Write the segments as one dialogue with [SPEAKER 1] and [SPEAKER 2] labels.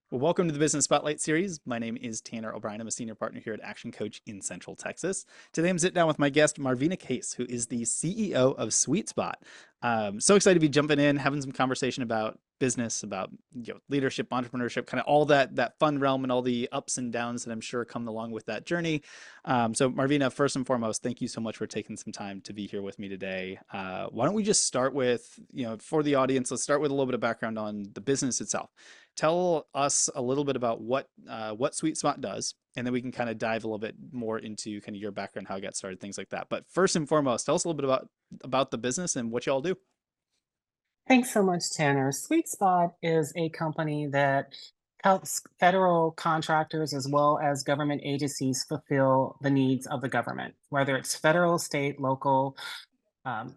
[SPEAKER 1] Well, welcome to the Business Spotlight series. My name is Tanner O'Brien. I'm a senior partner here at Action Coach in Central Texas. Today I'm sitting down with my guest, Marvina Case, who is the CEO of SwetSpot. So excited to be jumping in, having some conversation about business, about leadership, entrepreneurship, kind of all that fun realm and all the ups and downs that I'm sure come along with that journey. So Marvina, first and foremost, thank you so much for taking some time to be here with me today. Why don't we just start with, for the audience, let's start with a little bit of background on the business itself. Tell us a little bit about what SwetSpot does, and then we can kind of dive a little bit more into kind of your background, how it got started, things like that. But first and foremost, tell us a little bit about the business and what y'all do.
[SPEAKER 2] Thanks so much, Tanner. SweetSpot is a company that helps federal contractors as well as government agencies fulfill the needs of the government, whether it's federal, state, local, um,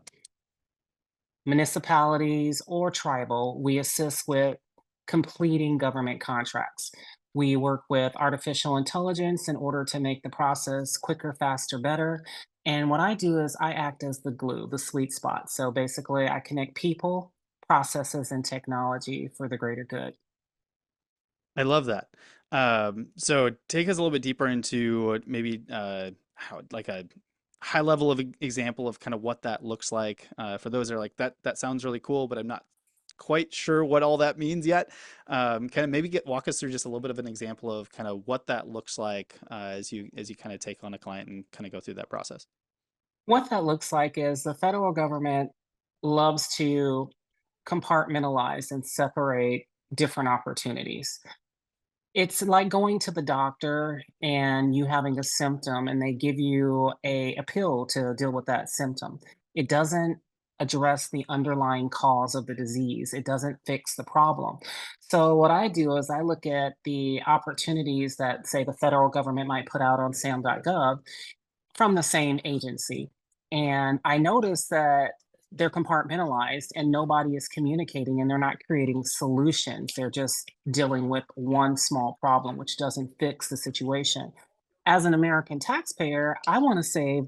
[SPEAKER 2] municipalities, or tribal. We assist with completing government contracts. We work with artificial intelligence in order to make the process quicker, faster, better. And what I do is I act as the glue, the sweet spot. So basically, I connect people, processes, and technology for the greater good.
[SPEAKER 1] I love that. So take us a little bit deeper into maybe how like a high level of example of kind of what that looks like for those that are like that sounds really cool, but I'm not quite sure what all that means yet. Kind of maybe walk us through just a little bit of an example of kind of what that looks like as you kind of take on a client and kind of go through that process.
[SPEAKER 2] What that looks like is the federal government loves to compartmentalize and separate different opportunities. It's like going to the doctor and you having a symptom and they give you a pill to deal with that symptom. It doesn't address the underlying cause of the disease. It doesn't fix the problem. So what I do is I look at the opportunities that say the federal government might put out on sam.gov from the same agency. And I noticed that they're compartmentalized and nobody is communicating and they're not creating solutions. They're just dealing with one small problem, which doesn't fix the situation. As an American taxpayer, I want to save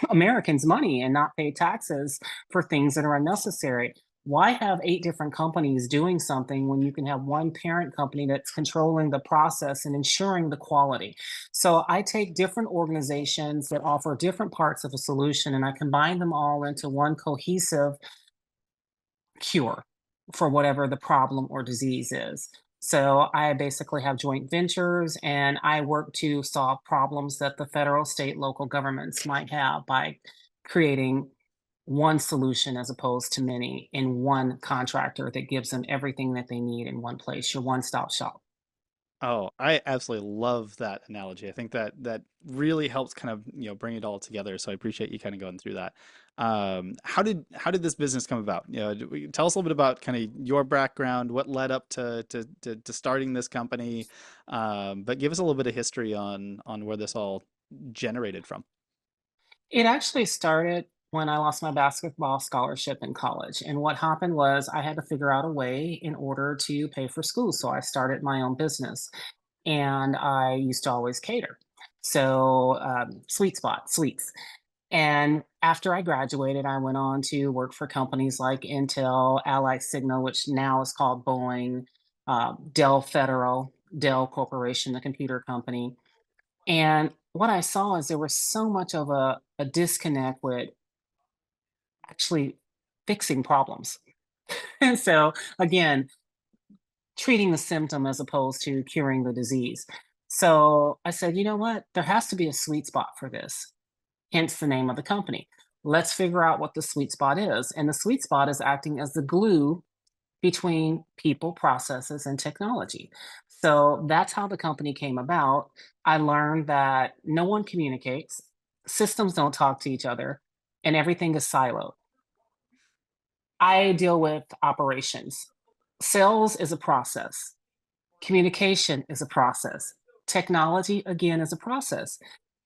[SPEAKER 2] Americans money and not pay taxes for things that are unnecessary. Why have eight different companies doing something when you can have one parent company that's controlling the process and ensuring the quality? So I take different organizations that offer different parts of a solution and I combine them all into one cohesive cure for whatever the problem or disease is. So I basically have joint ventures and I work to solve problems that the federal, state, local governments might have by creating one solution as opposed to many in one contractor that gives them everything that they need in one place, your one-stop shop.
[SPEAKER 1] Oh, I absolutely love that analogy. I think that really helps kind of, bring it all together. So I appreciate you kind of going through that. How did this business come about? Tell us a little bit about kind of your background, what led up to starting this company, but give us a little bit of history on where this all generated from.
[SPEAKER 2] It actually started when I lost my basketball scholarship in college. And what happened was I had to figure out a way in order to pay for school. So I started my own business and I used to always cater. So, Sweet Spot, sweets. And after I graduated, I went on to work for companies like Intel, Ally Signal, which now is called Boeing, Dell Federal, Dell Corporation, the computer company. And what I saw is there was so much of a disconnect with actually fixing problems. And so, again, treating the symptom as opposed to curing the disease. So I said, you know what? There has to be a sweet spot for this, hence the name of the company. Let's figure out what the sweet spot is. And the sweet spot is acting as the glue between people, processes, and technology. So that's how the company came about. I learned that no one communicates, systems don't talk to each other, and everything is siloed. I deal with operations. Sales is a process, communication is a process, technology, again, is a process.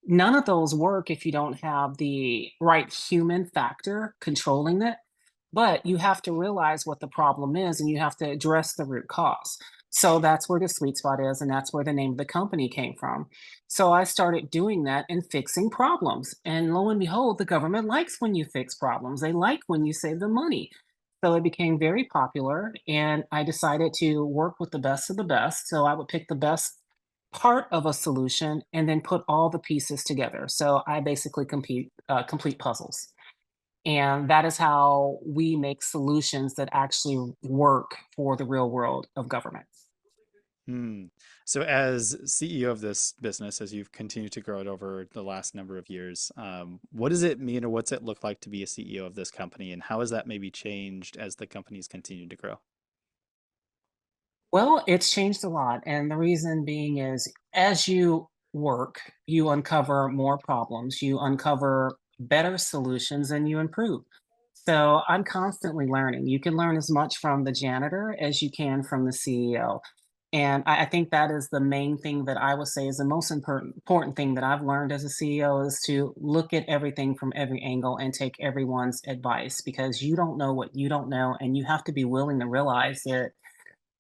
[SPEAKER 2] None of those work if you don't have the right human factor controlling it. But you have to realize what the problem is and you have to address the root cause. So that's where the sweet spot is, and that's where the name of the company came from. So I started doing that and fixing problems. And lo and behold, the government likes when you fix problems. They like when you save them money. So it became very popular, and I decided to work with the best of the best. So I would pick the best part of a solution and then put all the pieces together. So I basically complete puzzles. And that is how we make solutions that actually work for the real world of government.
[SPEAKER 1] Hmm. So, as CEO of this business, as you've continued to grow it over the last number of years, what does it mean, or what's it look like to be a CEO of this company, and how has that maybe changed as the company's continued to grow?
[SPEAKER 2] Well, it's changed a lot. And the reason being is as you work, you uncover more problems, you uncover better solutions, and you improve. So I'm constantly learning. You can learn as much from the janitor as you can from the CEO. And I think that is the main thing that I would say is the most important thing that I've learned as a CEO is to look at everything from every angle and take everyone's advice because you don't know what you don't know. And you have to be willing to realize that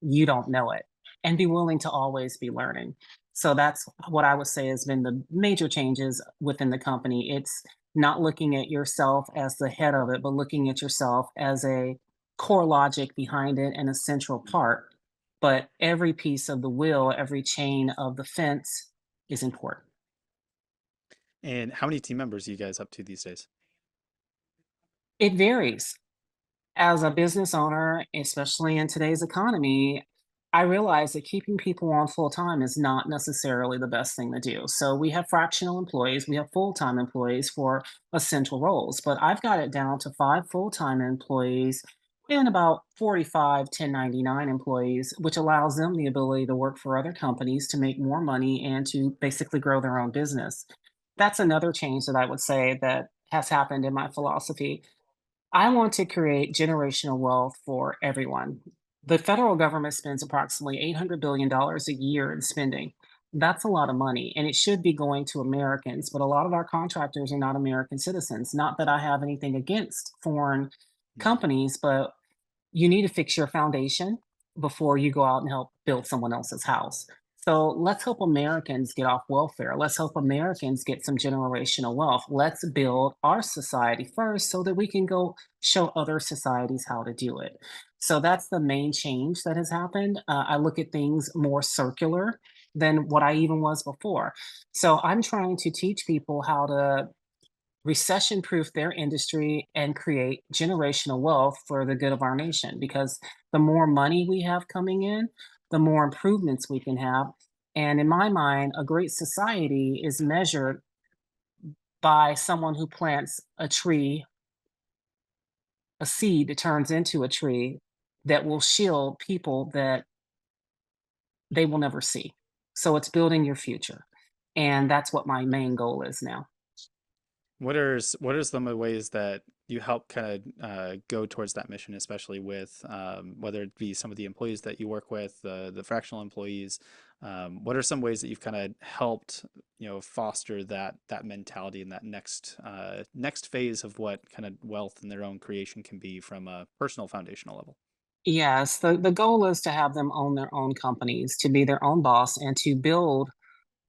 [SPEAKER 2] you don't know it and be willing to always be learning. So that's what I would say has been the major changes within the company. It's not looking at yourself as the head of it, but looking at yourself as a core logic behind it and a central part. But every piece of the wheel, every chain of the fence is important.
[SPEAKER 1] And how many team members are you guys up to these days?
[SPEAKER 2] It varies. As a business owner, especially in today's economy, I realize that keeping people on full time is not necessarily the best thing to do. So we have fractional employees, we have full time employees for essential roles, but I've got it down to five full time employees and about 45 1099 employees, which allows them the ability to work for other companies to make more money and to basically grow their own business. That's another change that I would say that has happened in my philosophy. I want to create generational wealth for everyone. The federal government spends approximately $800 billion a year in spending. That's a lot of money, and it should be going to Americans, but a lot of our contractors are not American citizens. Not that I have anything against foreign
[SPEAKER 1] Hmm.
[SPEAKER 2] companies, but you need to fix your foundation before you go out and help build someone else's house. So let's help Americans get off welfare. Let's help Americans get some generational wealth. Let's build our society first so that we can go show other societies how to do it. So that's the main change that has happened. I look at things more circular than what I even was before. So I'm trying to teach people how to recession proof their industry and create generational wealth for the good of our nation because the more money we have coming in, the more improvements we can have. And in my mind, a great society is measured by someone who plants a tree, a seed that turns into a tree that will shield people that they will never see. So it's building your future. And that's what my main goal is now.
[SPEAKER 1] What are some of the ways that you help kind of go towards that mission, especially with whether it be some of the employees that you work with, the fractional employees? What are some ways that you've kind of helped, foster that mentality and that next phase of what kind of wealth and their own creation can be from a personal foundational level?
[SPEAKER 2] Yes, the goal is to have them own their own companies, to be their own boss, and to build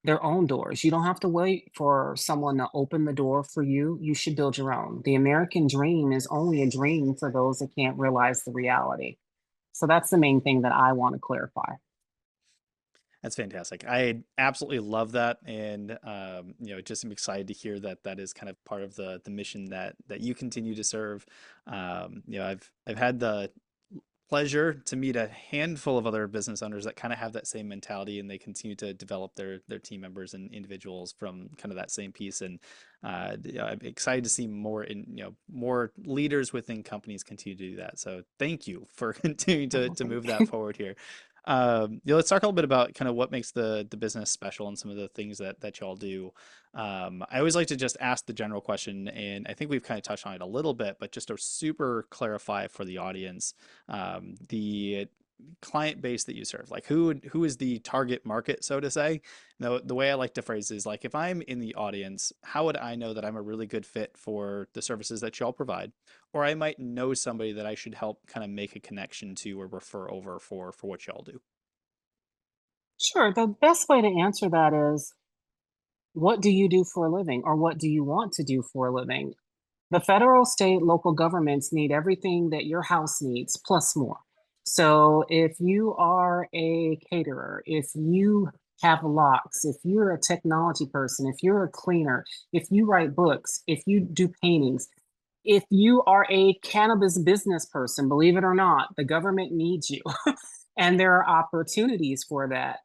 [SPEAKER 2] their own doors. You don't have to wait for someone to open the door for you. You should build your own. The American dream is only a dream for those that can't realize the reality. So that's the main thing that I want to clarify.
[SPEAKER 1] That's fantastic. I absolutely love that, and just am excited to hear that that is kind of part of the mission that you continue to serve. I've had the pleasure to meet a handful of other business owners that kind of have that same mentality, and they continue to develop their team members and individuals from kind of that same piece. And I'm excited to see more more leaders within companies continue to do that. So thank you for continuing to move that forward here. Let's talk a little bit about kind of what makes the business special and some of the things that y'all do. I always like to just ask the general question, and I think we've kind of touched on it a little bit, but just to super clarify for the audience, the client base that you serve, like who is the target market, so to say. The way I like to phrase is like, if I'm in the audience, how would I know that I'm a really good fit for the services that y'all provide? Or I might know somebody that I should help kind of make a connection to or refer over for what y'all do.
[SPEAKER 2] Sure, the best way to answer that is what do you do for a living or what do you want to do for a living? The federal, state, local governments need everything that your house needs, plus more. So if you are a caterer, if you have locks, if you're a technology person, if you're a cleaner, if you write books, if you do paintings, if you are a cannabis business person, believe it or not, the government needs you. And there are opportunities for that.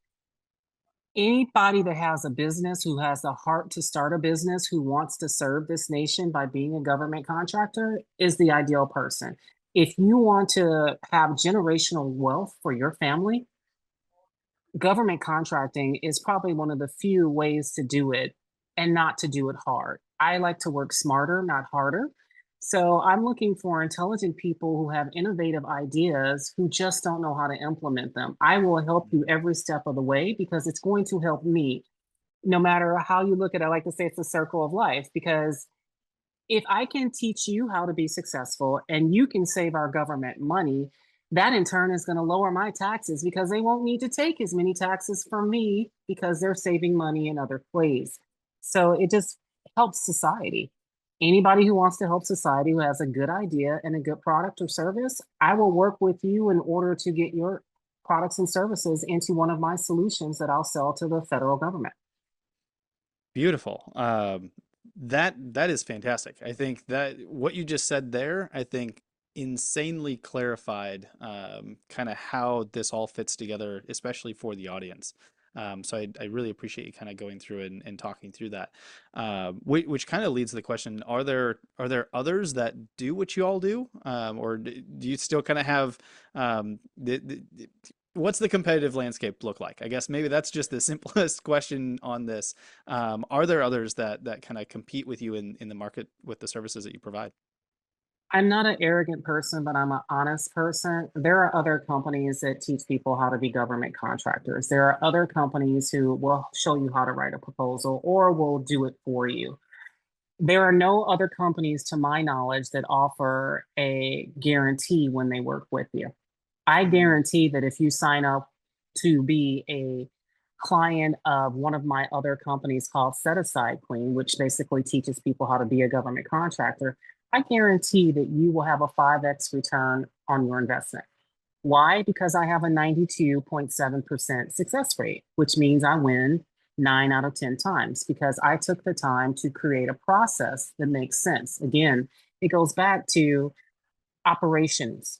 [SPEAKER 2] Anybody that has a business, who has the heart to start a business, who wants to serve this nation by being a government contractor is the ideal person. If you want to have generational wealth for your family, government contracting is probably one of the few ways to do it and not to do it hard. I like to work smarter, not harder. So I'm looking for intelligent people who have innovative ideas who just don't know how to implement them. I will help you every step of the way because it's going to help me. No matter how you look at it, I like to say it's a circle of life because if I can teach you how to be successful and you can save our government money, that in turn is going to lower my taxes because they won't need to take as many taxes from me because they're saving money in other ways. So it just helps society. Anybody who wants to help society, who has a good idea and a good product or service, I will work with you in order to get your products and services into one of my solutions that I'll sell to the federal government.
[SPEAKER 1] Beautiful. That is fantastic. I think that what you just said there, I think insanely clarified kind of how this all fits together, especially for the audience. So I really appreciate you kind of going through and talking through that. Which kind of leads to the question: are there others that do what you all do, or do you still kind of have what's the competitive landscape look like? I guess maybe that's just the simplest question on this. Are there others that kind of compete with you in the market with the services that you provide?
[SPEAKER 2] I'm not an arrogant person, but I'm an honest person. There are other companies that teach people how to be government contractors. There are other companies who will show you how to write a proposal or will do it for you. There are no other companies, to my knowledge, that offer a guarantee when they work with you. I
[SPEAKER 1] Mm,
[SPEAKER 2] guarantee that if you sign up to be a client of one of my other companies called Set Aside Queen, which basically teaches people how to be a government contractor, I guarantee that you will have a 5x return on your investment. Why? Because I have a 92.7% success rate, which means I win 9 out of 10 times because I took the time to create a process that makes sense. Again, it goes back to operations,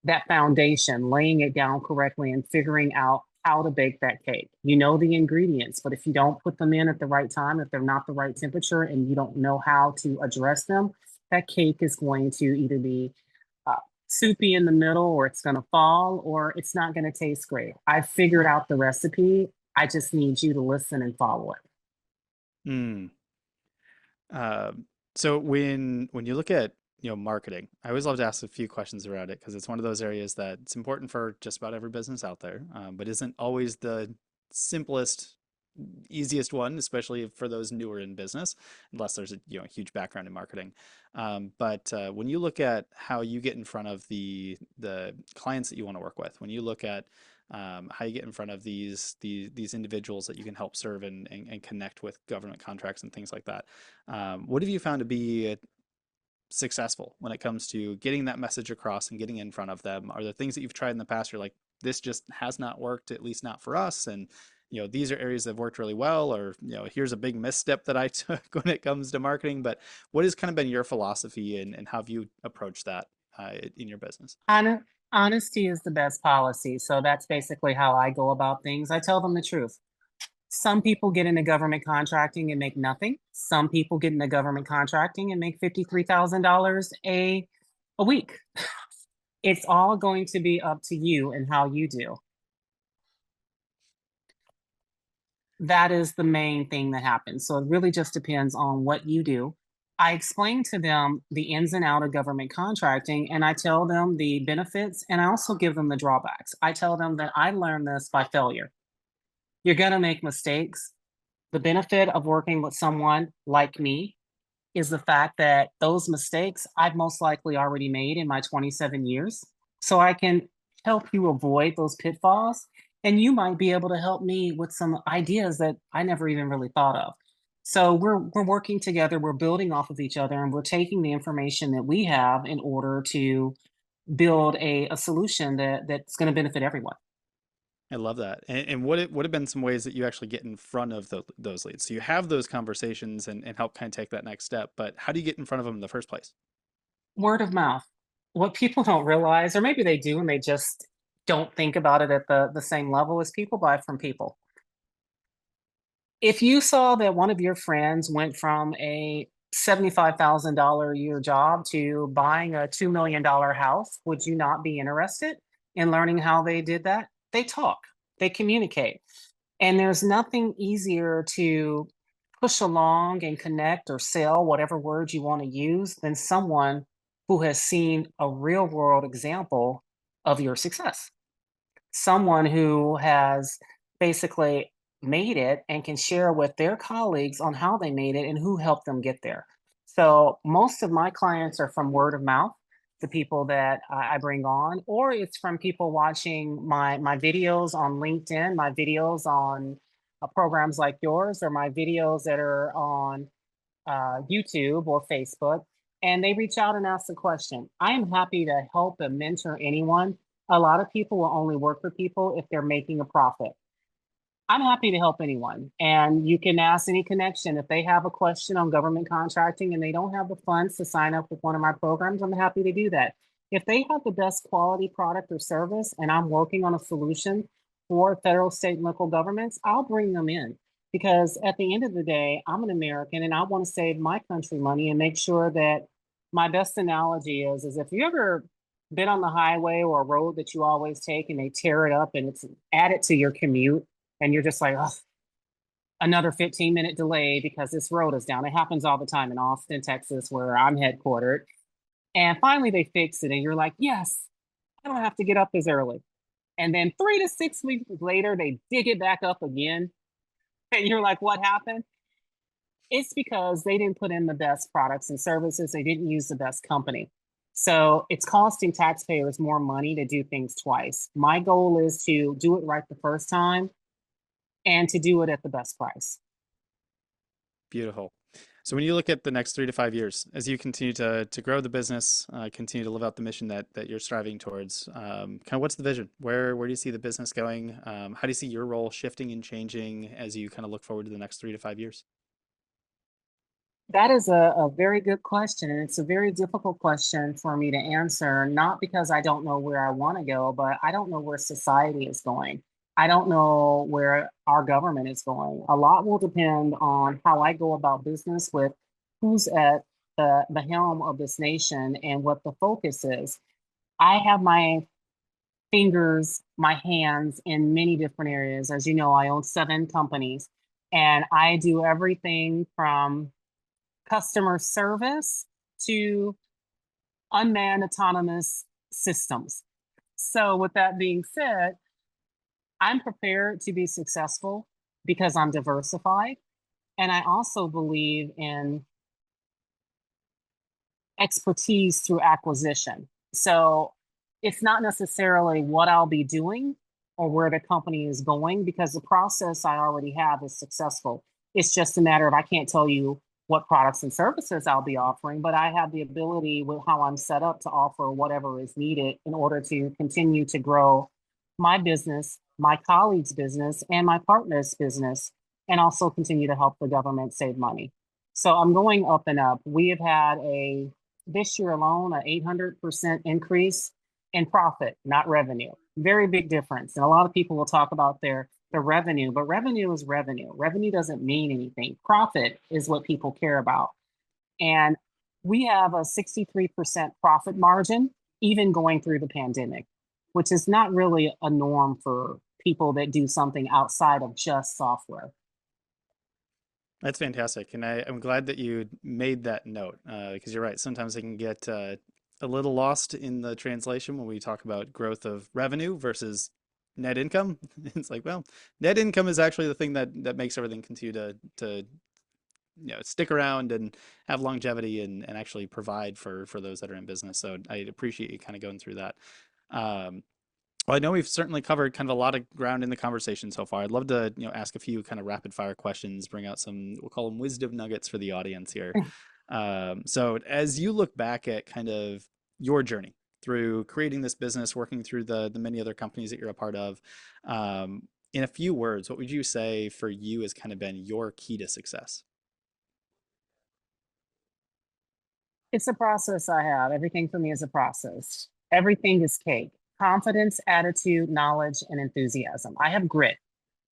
[SPEAKER 2] that foundation, laying it down correctly and figuring out how to bake that cake. You know the ingredients, but if you don't put them in at the right time, if they're not the right temperature and you don't know how to address them, that cake is going to either be uh, soupy in the middle or it's going to fall or it's not going to taste great. I figured out the recipe. I just need you to listen and follow it.
[SPEAKER 1] mm. So when you look at marketing, I always love to ask a few questions around it because it's one of those areas that it's important for just about every business out there, but isn't always the simplest, easiest one, especially for those newer in business, unless there's a huge background in marketing. But when you look at how you get in front of the clients that you want to work with, when you look at how you get in front of these individuals that you can help serve and connect with government contracts and things like that. What have you found to be successful when it comes to getting that message across and getting in front of them? Are there things that you've tried in the past you're like, this just has not worked, at least not for us? And these are areas that have worked really well, or here's a big misstep that I took when it comes to marketing. But what has kind of been your philosophy and how have you approached that in your business?
[SPEAKER 2] Honesty is the best policy. So that's basically how I go about things. I tell them the truth. Some people get into government contracting and make nothing. Some people get into government contracting and make $53,000 a week. It's all going to be up to you and how you do. That is the main thing that happens. So it really just depends on what you do. I explain to them the ins and out of government contracting and I tell them the benefits and I also give them the drawbacks. I tell them that I learned this by failure. You're going to make mistakes. The benefit of working with someone like me is the fact that those mistakes I've most likely already made in my 27 years. So I can help you avoid those pitfalls. And you might be able to help me with some ideas that I never even really thought of. So we're working together, we're building off of each other, and we're taking the information that we have in order to build a solution that's going to benefit everyone.
[SPEAKER 1] I love that. And what have been some ways that you actually get in front of those leads? So you have those conversations and help kind of take that next step, but how do you get in front of them in the first place?
[SPEAKER 2] Word of mouth. What people don't realize, or maybe they do and they just don't think about it at the same level, is people buy from people. If you saw that one of your friends went from a $75,000 a year job to buying a $2 million house, would you not be interested in learning how they did that? They talk, they communicate. And there's nothing easier to push along and connect or sell, whatever word you want to use, than someone who has seen a real world example of your success. Someone who has basically made it and can share with their colleagues on how they made it and who helped them get there. So most of my clients are from word of mouth, the people that I bring on, or it's from people watching my videos on LinkedIn, my videos on programs like yours, or my videos that are on YouTube or Facebook, and they reach out and ask a question. I am happy to help and mentor anyone. A lot of people will only work with people if they're making a profit. I'm happy to help anyone. And you can ask any connection if they have a question on government contracting and they don't have the funds to sign up with one of my programs. I'm happy to do that. If they have the best quality product or service and I'm working on a solution for federal, state, and local governments, I'll bring them in because at the end of the day, I'm an American and I want to save my country money and make sure that my best analogy is if you ever been on the highway or a road that you always take and they tear it up and it's added to your commute and you're just like, oh, another 15-minute delay because this road is down. It happens all the time in Austin, Texas, where I'm headquartered. And finally they fix it, and you're like, yes, I don't have to get up as early. And then 3 to 6 weeks later, they dig it back up again. And you're like, what happened? It's because they didn't put in the best products and services, they didn't use the best company. So it's costing taxpayers more money to do things twice. My goal is to do it right the first time and to do it at the best price.
[SPEAKER 1] Beautiful. So when you look at the next 3 to 5 years, as you continue to grow the business, continue to live out the mission that you're striving towards, kind of what's the vision? Where do you see the business going? How do you see your role shifting and changing as you kind of look forward to the next 3 to 5 years?
[SPEAKER 2] That is a very good question. And it's a very difficult question for me to answer, not because I don't know where I want to go, but I don't know where society is going. I don't know where our government is going. A lot will depend on how I go about business with who's at the helm of this nation and what the focus is. I have my fingers, my hands in many different areas. As you know, I own 7 companies and I do everything from customer service to unmanned autonomous systems. So, with that being said, I'm prepared to be successful because I'm diversified. And I also believe in expertise through acquisition. So it's not necessarily what I'll be doing or where the company is going because the process I already have is successful. It's just a matter of I can't tell you what products and services I'll be offering, but I have the ability with how I'm set up to offer whatever is needed in order to continue to grow my business, my colleagues' business, and my partner's business, and also continue to help the government save money. So I'm going up and up. We have had a this year alone, an 800% increase in profit, not revenue. Very big difference. And a lot of people will talk about their revenue, but revenue is revenue. Revenue doesn't mean anything. Profit is what people care about. And we have a 63% profit margin, even going through the pandemic, which is not really a norm for people that do something outside of just software.
[SPEAKER 1] That's fantastic, and I'm glad that you made that note because you're right. Sometimes it can get a little lost in the translation when we talk about growth of revenue versus net income. It's like, well, net income is actually the thing that makes everything continue to stick around and have longevity and actually provide for those that are in business. So I appreciate you kind of going through that. Um, Well, I know we've certainly covered kind of a lot of ground in the conversation so far. I'd love to, ask a few kind of rapid fire questions, bring out some, we'll call them wisdom nuggets for the audience here. So as you look back at kind of your journey through creating this business, working through the many other companies that you're a part of, in a few words, what would you say for you has kind of been your key to success?
[SPEAKER 2] It's a process I have. Everything for me is a process. Everything is cake. Confidence, attitude, knowledge, and enthusiasm. I have grit.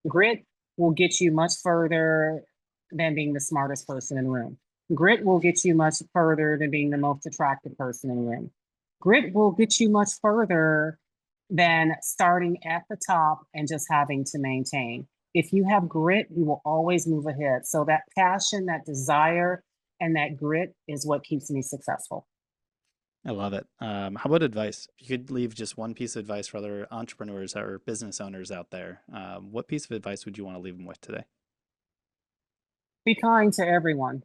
[SPEAKER 2] Grit will get you much further than being the smartest person in the room. Grit will get you much further than being the most attractive person in the room. Grit will get you much further than starting at the top and just having to maintain. If you have grit, you will always move ahead. So that passion, that desire, and that grit is what keeps me successful.
[SPEAKER 1] I love it. How about advice? If you could leave just one piece of advice for other entrepreneurs or business owners out there, what piece of advice would you want to leave them with today?
[SPEAKER 2] Be kind to everyone.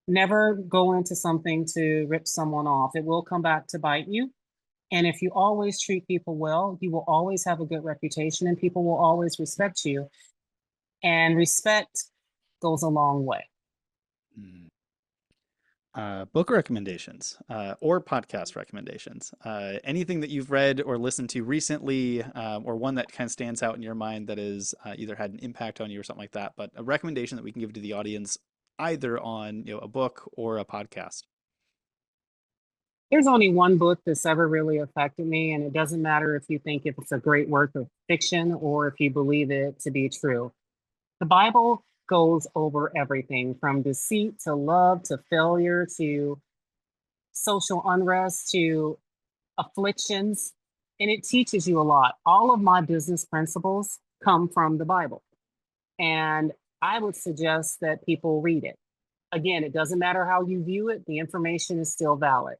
[SPEAKER 2] Never go into something to rip someone off. It will come back to bite you. And if you always treat people well, you will always have a good reputation and people will always respect you. And respect goes a long way.
[SPEAKER 1] Mm. Book recommendations or podcast recommendations. Anything that you've read or listened to recently, or one that kind of stands out in your mind that has either had an impact on you or something like that, but a recommendation that we can give to the audience either on a book or a podcast.
[SPEAKER 2] There's only one book that's ever really affected me, and it doesn't matter if you think if it's a great work of fiction or if you believe it to be true. The Bible goes over everything from deceit to love to failure to social unrest to afflictions, and it teaches you a lot. All of my business principles come from the Bible, and I would suggest that people read it. Again, it doesn't matter how you view it, the information is still valid.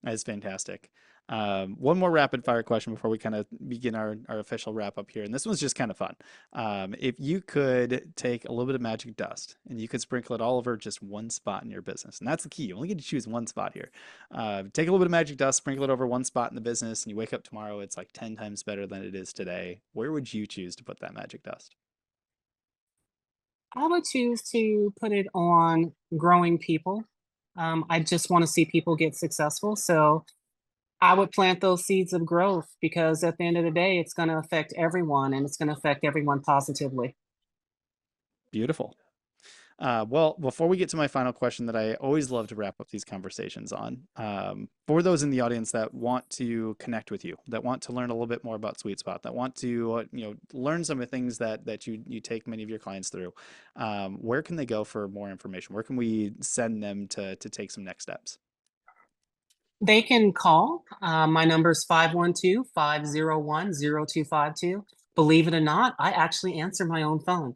[SPEAKER 1] That's fantastic. One more rapid fire question before we kind of begin our official wrap up here. And this one's just kind of fun. If you could take a little bit of magic dust and you could sprinkle it all over just one spot in your business, and that's the key. You only get to choose one spot here. Take a little bit of magic dust, sprinkle it over one spot in the business, and you wake up tomorrow, it's like 10 times better than it is today. Where would you choose to put that magic dust?
[SPEAKER 2] I would choose to put it on growing people. I just want to see people get successful. So I would plant those seeds of growth because at the end of the day, it's going to affect everyone and it's going to affect everyone positively.
[SPEAKER 1] Beautiful. Well, before we get to my final question that I always love to wrap up these conversations on, for those in the audience that want to connect with you, that want to learn a little bit more about SwetSpot, that want to, learn some of the things that you take many of your clients through, where can they go for more information? Where can we send them to take some next steps?
[SPEAKER 2] They can call. My number is 512-501-0252. Believe it or not, I actually answer my own phone.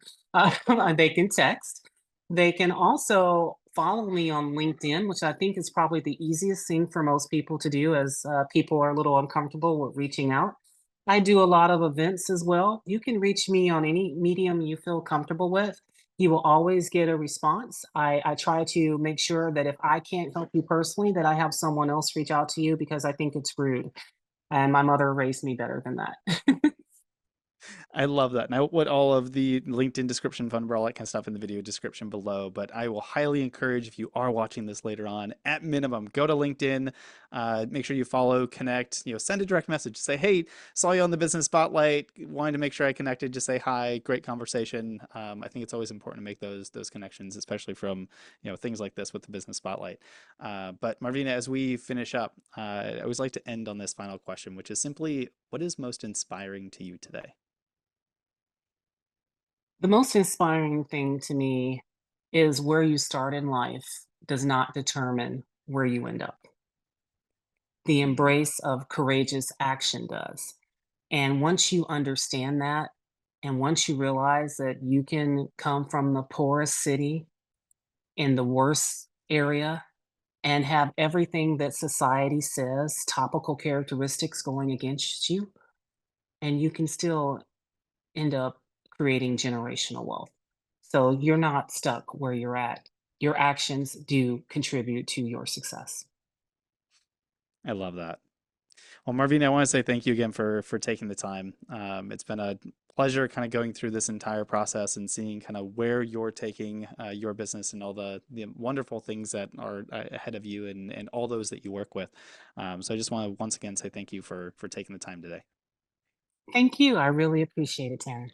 [SPEAKER 2] They can text. They can also follow me on LinkedIn, which I think is probably the easiest thing for most people to do as people are a little uncomfortable with reaching out. I do a lot of events as well. You can reach me on any medium you feel comfortable with. You will always get a response. I try to make sure that if I can't help you personally, that I have someone else reach out to you because I think it's rude. And my mother raised me better than that.
[SPEAKER 1] I love that. And I will put all of the LinkedIn description, phone number, all that kind of stuff in the video description below. But I will highly encourage if you are watching this later on, at minimum, go to LinkedIn, make sure you follow, connect, send a direct message. Say, hey, saw you on the business spotlight. Wanted to make sure I connected. Just say hi. Great conversation. I think it's always important to make those connections, especially from things like this with the business spotlight. But Marvina, as we finish up, I always like to end on this final question, which is simply, what is most inspiring to you today?
[SPEAKER 2] The most inspiring thing to me is where you start in life does not determine where you end up. The
[SPEAKER 1] Mm.
[SPEAKER 2] embrace of courageous action does. And once you understand that, and once you realize that you can come from the poorest city in the worst area and have everything that society says, topical characteristics going against you, and you can still end up creating generational wealth. So you're not stuck where you're at. Your actions do contribute to your success.
[SPEAKER 1] I love that. Well, Marvina, I want to say thank you again for taking the time. It's been a pleasure kind of going through this entire process and seeing kind of where you're taking your business and all the wonderful things that are ahead of you and all those that you work with. So I just want to once again say thank you for taking the time today.
[SPEAKER 2] Thank you. I really appreciate it, Tanner.